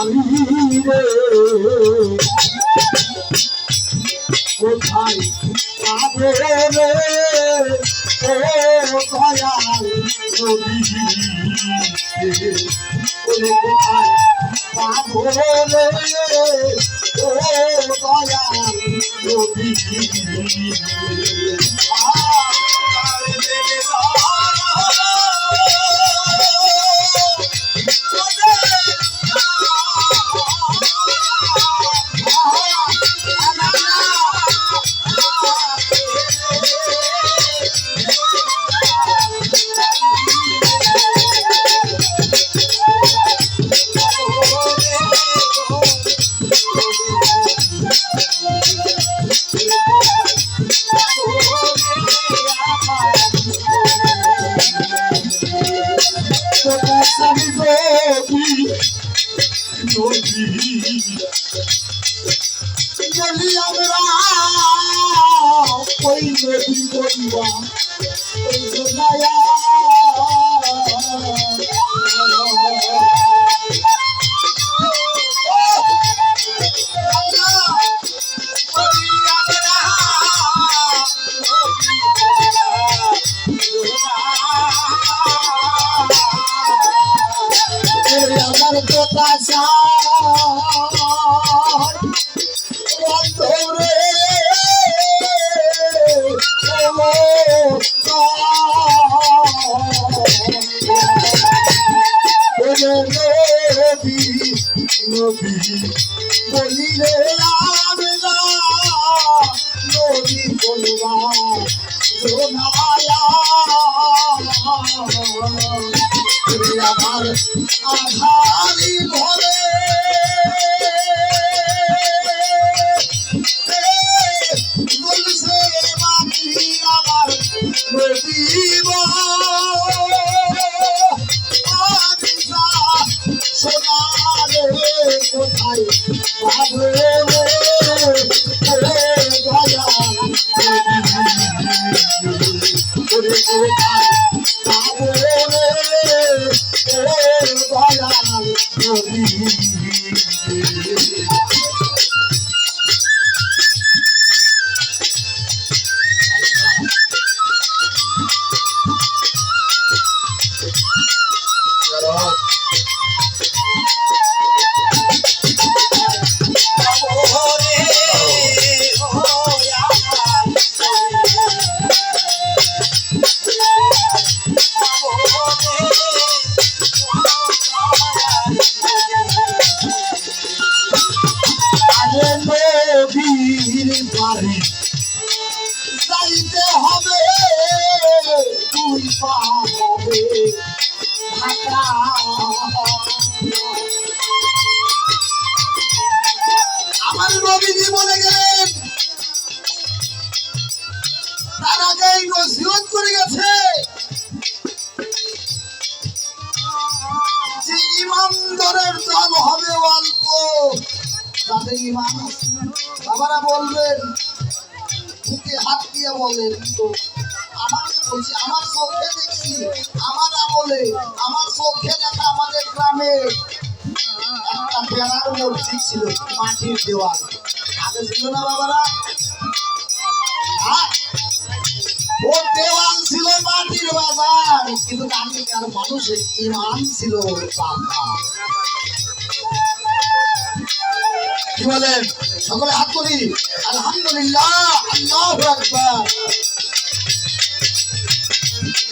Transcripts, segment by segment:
জানি রে কোথায় পাবো রে ও দয়াল নবী কোথায় পাবো রে ও দয়াল নবী বলি আমরা ওই নদী বলবা আমার কথা বলি রে আমরা নদী বলবা আমার আধারি ঘরে বলছে বাকি আমার নদীব সোনারে কোথায় পাবে যাইতে হবে তুই পাবে ঢাকা আমার নবীজি বলে গেলেন তার আগেই নসিহত করে গেছে যে ইমানদারের দল হবে অল্প তাদের ইমান বাবারা বলবেন বুকে হাত দিয়ে বলেন তো আমাকে বলছি আমার চোখে দেখছি আমার আমলে আমার চোখে দেখা আমাদের গ্রামে একটা বেড়ার মসজিদ ছিল মাটির দেওয়াল আগে ছিল না বাবারা ও দেওয়াল ছিল মাটির বাজার কিন্তু আগেকার মানুষের ইমান ছিল পাকা কি বলেন সকলে হাত করি আলহামদুলিল্লাহ আল্লাহু আকবার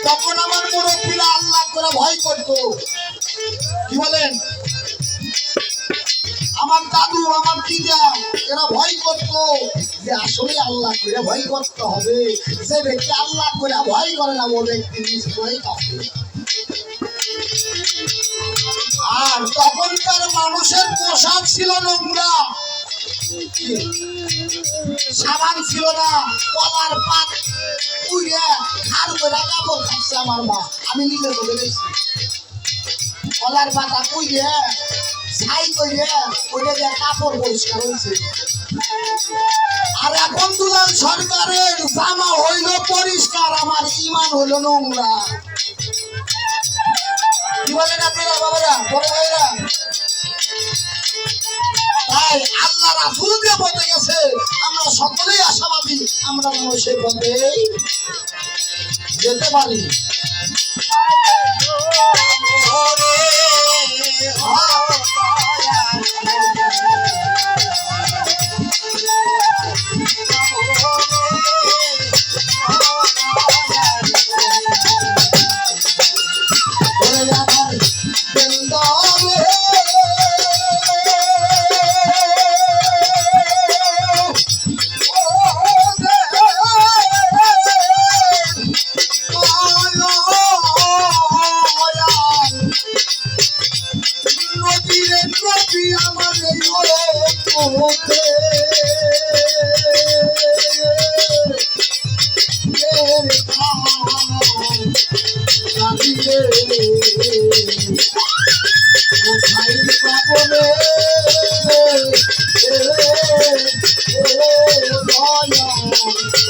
তখন আমার মুরব্বীরা আল্লাহ করে ভয় করতো কি বলেন আমার দাদু আমার দিদা এরা ভয় করতো যে আসলে আল্লাহ করে ভয় করতে হবে যে ব্যক্তি আল্লাহ করে ভয় করে না ও ব্যক্তি নিশ্চয়ই কাফের আর তখনকার মানুষের পোশাক ছিল নোংরা সাবান ছিল না কলার পাত পুড়ে আর করে কাপড় খাচ্ছে আমার মা আমি নিজে চলে গেছি কলার পাতা পুড়ে ছাই করে ওইটা দিয়ে কাপড় পরিষ্কার হয়েছে আর এখন দুলাল সরকারের জামা হইল পরিষ্কার আমার ইমান হইল নোংরা কি বলেন আপনারা বাবারা বড় ভাইরা আমরা যেন সে পথে যেতে পারি। Oh,